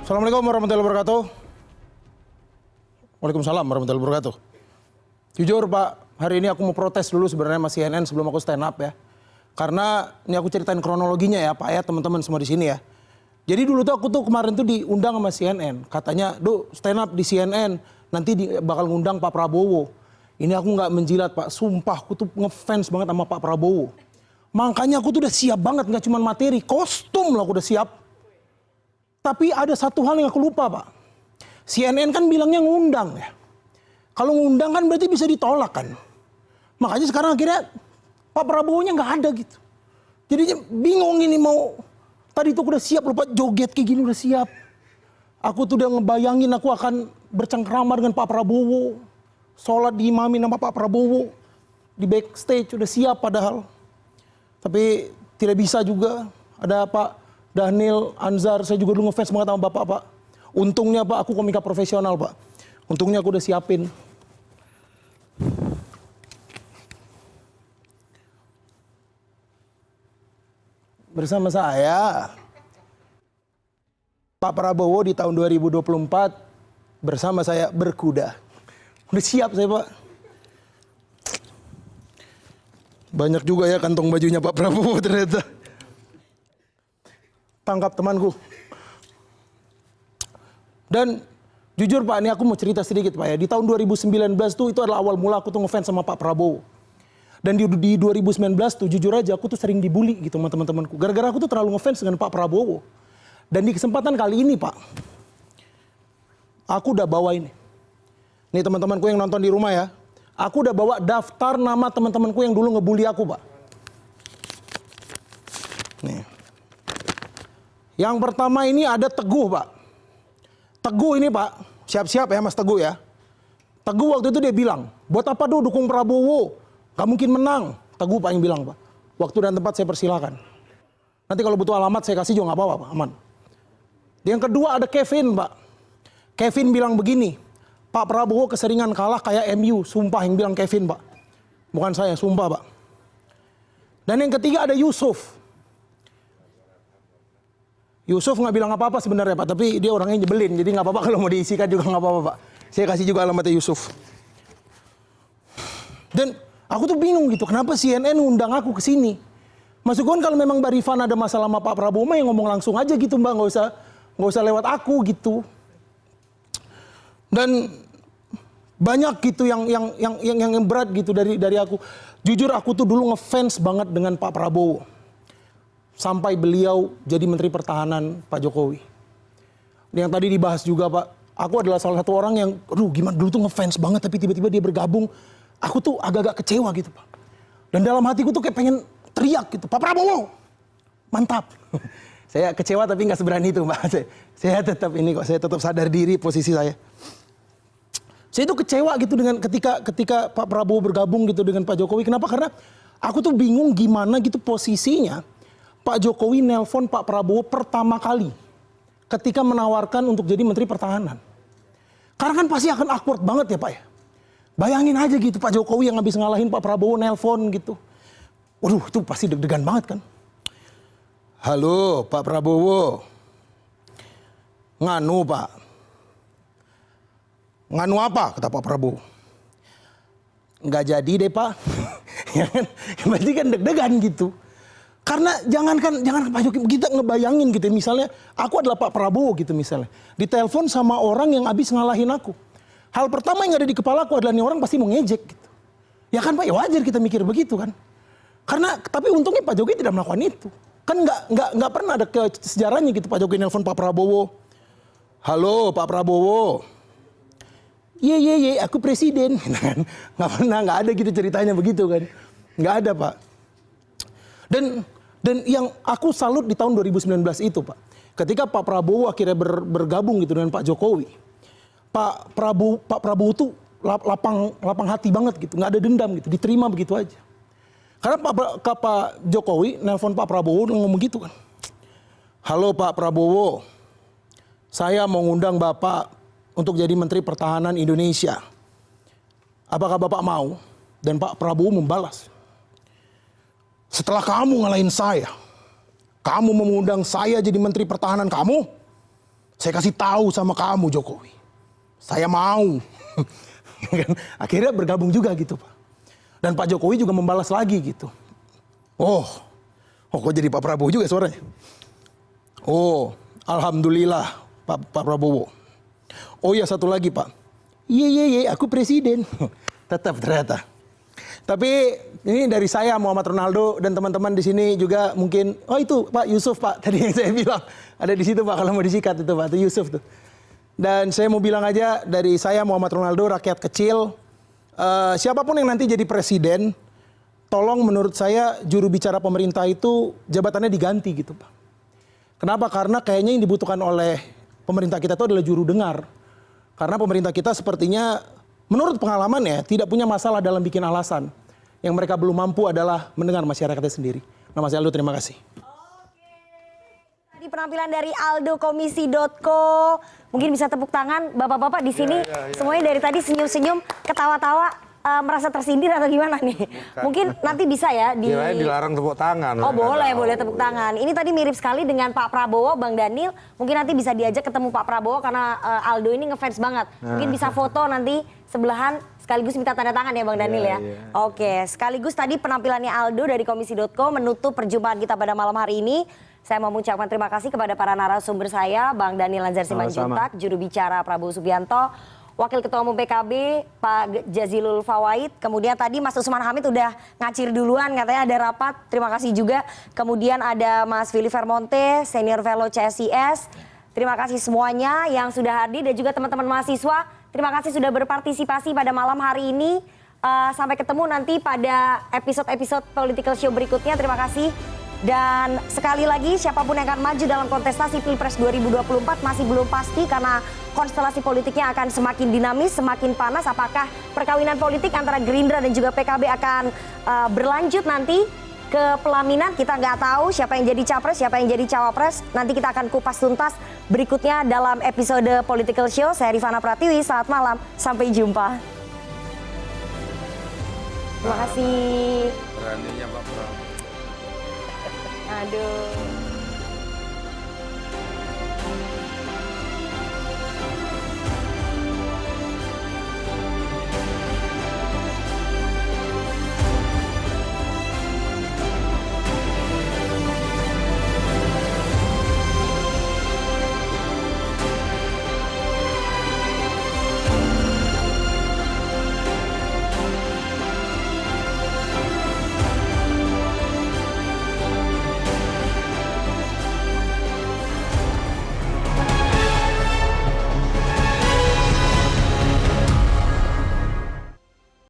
Assalamualaikum warahmatullahi wabarakatuh. Waalaikumsalam warahmatullahi wabarakatuh. Jujur Pak, hari ini aku mau protes dulu sebenarnya sama CNN sebelum aku stand up ya. Karena ini aku ceritain kronologinya ya Pak ya, teman-teman semua di sini ya. Jadi dulu tuh aku tuh kemarin tuh diundang sama CNN. Katanya, "Duh, stand up di CNN, nanti bakal ngundang Pak Prabowo." Ini aku nggak menjilat Pak, sumpah aku tuh ngefans banget sama Pak Prabowo. Makanya aku tuh udah siap banget, nggak cuma materi, kostum lah aku udah siap. Tapi ada satu hal yang aku lupa Pak. CNN kan bilangnya ngundang ya. Kalau ngundang kan berarti bisa ditolak kan. Makanya sekarang akhirnya Pak Prabowo-nya nggak ada gitu. Jadi bingung ini mau. Tadi tuh udah siap lupa joget kayak gini udah siap. Aku tuh udah ngebayangin aku akan bercengkrama dengan Pak Prabowo. Sholat diimamin sama Pak Prabowo. Di backstage udah siap padahal. Tapi tidak bisa juga. Ada Pak Daniel Anzar, saya juga dulu ngefans banget sama Bapak Pak. Untungnya Pak, aku komika profesional Pak. Untungnya aku udah siapin. Bersama saya, Pak Prabowo di tahun 2024 bersama saya berkuda. Udah siap saya Pak. Banyak juga ya kantong bajunya Pak Prabowo ternyata. Tangkap temanku. Dan jujur Pak, ini aku mau cerita sedikit Pak ya. Di tahun 2019 tuh itu adalah awal mula aku tuh ngefans sama Pak Prabowo. Dan di 2019 tuh jujur aja aku tuh sering dibully gitu sama teman-temanku. Gara-gara aku tuh terlalu ngefans dengan Pak Prabowo. Dan di kesempatan kali ini Pak, aku udah bawa ini. Nih teman-temanku yang nonton di rumah ya. Aku udah bawa daftar nama teman-temanku yang dulu ngebully aku Pak. Nih. Yang pertama ini ada Teguh Pak. Teguh ini Pak, siap-siap ya Mas Teguh ya. Teguh waktu itu dia bilang, buat apa dukung Prabowo? Gak mungkin menang. Teguh Pak yang bilang Pak. Waktu dan tempat saya persilakan. Nanti kalau butuh alamat saya kasih juga gak apa-apa Pak, aman. Yang kedua ada Kevin Pak. Kevin bilang begini, Pak Prabowo keseringan kalah kayak MU. Sumpah yang bilang Kevin Pak. Bukan saya, sumpah Pak. Dan yang ketiga ada Yusuf. Yusuf nggak bilang apa-apa sebenarnya Pak, tapi dia orangnya nyebelin, jadi nggak apa-apa kalau mau diisikan juga nggak apa-apa Pak. Saya kasih juga alamatnya Yusuf. Dan aku tuh bingung gitu, kenapa CNN undang aku ke sini? Maksudku kan kalau memang Mbak Rifan ada masalah sama Pak Prabowo, ya ngomong langsung aja gitu Mbak, nggak usah lewat aku gitu. Dan banyak gitu yang berat gitu dari aku. Jujur aku tuh dulu ngefans banget dengan Pak Prabowo. Sampai beliau jadi Menteri Pertahanan Pak Jokowi. Yang tadi dibahas juga Pak, aku adalah salah satu orang yang, gimana dulu tuh ngefans banget tapi tiba-tiba dia bergabung, aku tuh agak-agak kecewa gitu Pak. Dan dalam hatiku tuh kayak pengen teriak gitu, Pak Prabowo, mantap. Saya kecewa tapi nggak seberani itu Pak. Saya tetap ini kok, saya tetap sadar diri posisi saya. Saya tuh kecewa gitu dengan ketika Pak Prabowo bergabung gitu dengan Pak Jokowi. Kenapa? Karena aku tuh bingung gimana gitu posisinya. Pak Jokowi nelpon Pak Prabowo pertama kali ketika menawarkan untuk jadi Menteri Pertahanan. Karena kan pasti akan awkward banget ya Pak ya. Bayangin aja gitu Pak Jokowi yang habis ngalahin Pak Prabowo nelpon gitu. Waduh itu pasti deg-degan banget kan. Halo Pak Prabowo. Nganu Pak. Nganu apa kata Pak Prabowo. Nggak jadi deh Pak. Ya kan? Berarti kan deg-degan gitu. Karena jangan Pak Jokowi, kita ngebayangin gitu misalnya aku adalah Pak Prabowo gitu misalnya. Ditelepon sama orang yang habis ngalahin aku. Hal pertama yang ada di kepala aku adalah nih orang pasti mau ngejek gitu. Ya kan Pak, ya wajar kita mikir begitu kan. Karena tapi untungnya Pak Jokowi tidak melakukan itu. Kan nggak pernah ada sejarahnya gitu Pak Jokowi nelpon Pak Prabowo. Halo Pak Prabowo. Ye, aku presiden. Nggak pernah, nggak ada gitu ceritanya begitu kan. Nggak ada Pak. Dan yang aku salut di tahun 2019 itu Pak. Ketika Pak Prabowo akhirnya bergabung gitu dengan Pak Jokowi. Pak Prabowo tuh lapang hati banget gitu. Nggak ada dendam gitu. Diterima begitu aja. Karena Pak Jokowi nelpon Pak Prabowo ngomong gitu kan. Halo Pak Prabowo. Saya mau ngundang Bapak untuk jadi Menteri Pertahanan Indonesia. Apakah Bapak mau? Dan Pak Prabowo membalas. Setelah kamu ngalahin saya, kamu mengundang saya jadi Menteri Pertahanan kamu, Saya kasih tahu sama kamu Jokowi. Saya mau. Akhirnya bergabung juga gitu Pak. Dan Pak Jokowi juga membalas lagi gitu. Oh kok jadi Pak Prabowo juga suaranya. Oh, alhamdulillah Pak Prabowo. Oh ya satu lagi Pak. Iya, aku presiden. Tetap ternyata. Tapi ini dari saya Muhammad Ronaldo dan teman-teman di sini juga mungkin, oh itu Pak Yusuf Pak, tadi yang saya bilang. Ada di situ Pak kalau mau disikat itu Pak, itu Yusuf tuh. Dan saya mau bilang aja dari saya Muhammad Ronaldo, rakyat kecil, siapapun yang nanti jadi presiden, tolong menurut saya juru bicara pemerintah itu jabatannya diganti gitu Pak. Kenapa? Karena kayaknya yang dibutuhkan oleh pemerintah kita itu adalah juru dengar. Karena pemerintah kita sepertinya menurut pengalaman ya tidak punya masalah dalam bikin alasan. Yang mereka belum mampu adalah mendengar masyarakatnya sendiri. Nama saya Aldo, terima kasih. Tadi penampilan dari Aldo Komisi.co. Mungkin bisa tepuk tangan bapak-bapak di sini. Semuanya dari tadi senyum-senyum, ketawa-tawa. Merasa tersindir atau gimana nih? Bukan. Mungkin nanti bisa ya dilarang tepuk tangan. Oh boleh tepuk tangan. Ini tadi mirip sekali dengan Pak Prabowo, Bang Daniel. Mungkin nanti bisa diajak ketemu Pak Prabowo karena Aldo ini ngefans banget. Mungkin bisa foto nanti sebelahan sekaligus minta tanda tangan ya Bang Daniel ya. Oke, sekaligus tadi penampilannya Aldo dari Komisi.co menutup perjumpaan kita pada malam hari ini. Saya mau mengucapkan terima kasih kepada para narasumber saya, Bang Daniel Anzar Simanjuntak, juru bicara Prabowo Subianto, Wakil Ketua Umum PKB Pak Jazilul Fawait, kemudian tadi Mas Usman Hamid udah ngacir duluan katanya ada rapat, terima kasih juga. Kemudian ada Mas Willy Vermonte, Senior Fellow CSIS, terima kasih semuanya yang sudah hadir dan juga teman-teman mahasiswa, terima kasih sudah berpartisipasi pada malam hari ini. Sampai ketemu nanti pada episode-episode Political Show berikutnya, terima kasih. Dan sekali lagi siapapun yang akan maju dalam kontestasi Pilpres 2024 masih belum pasti karena konstelasi politiknya akan semakin dinamis, semakin panas. Apakah perkawinan politik antara Gerindra dan juga PKB akan berlanjut nanti ke pelaminan? Kita nggak tahu siapa yang jadi capres, siapa yang jadi cawapres. Nanti kita akan kupas tuntas berikutnya dalam episode Political Show. Saya Rifana Pratiwi, selamat malam, sampai jumpa. Terima kasih. Beraninya Pak Prabowo. Aduh.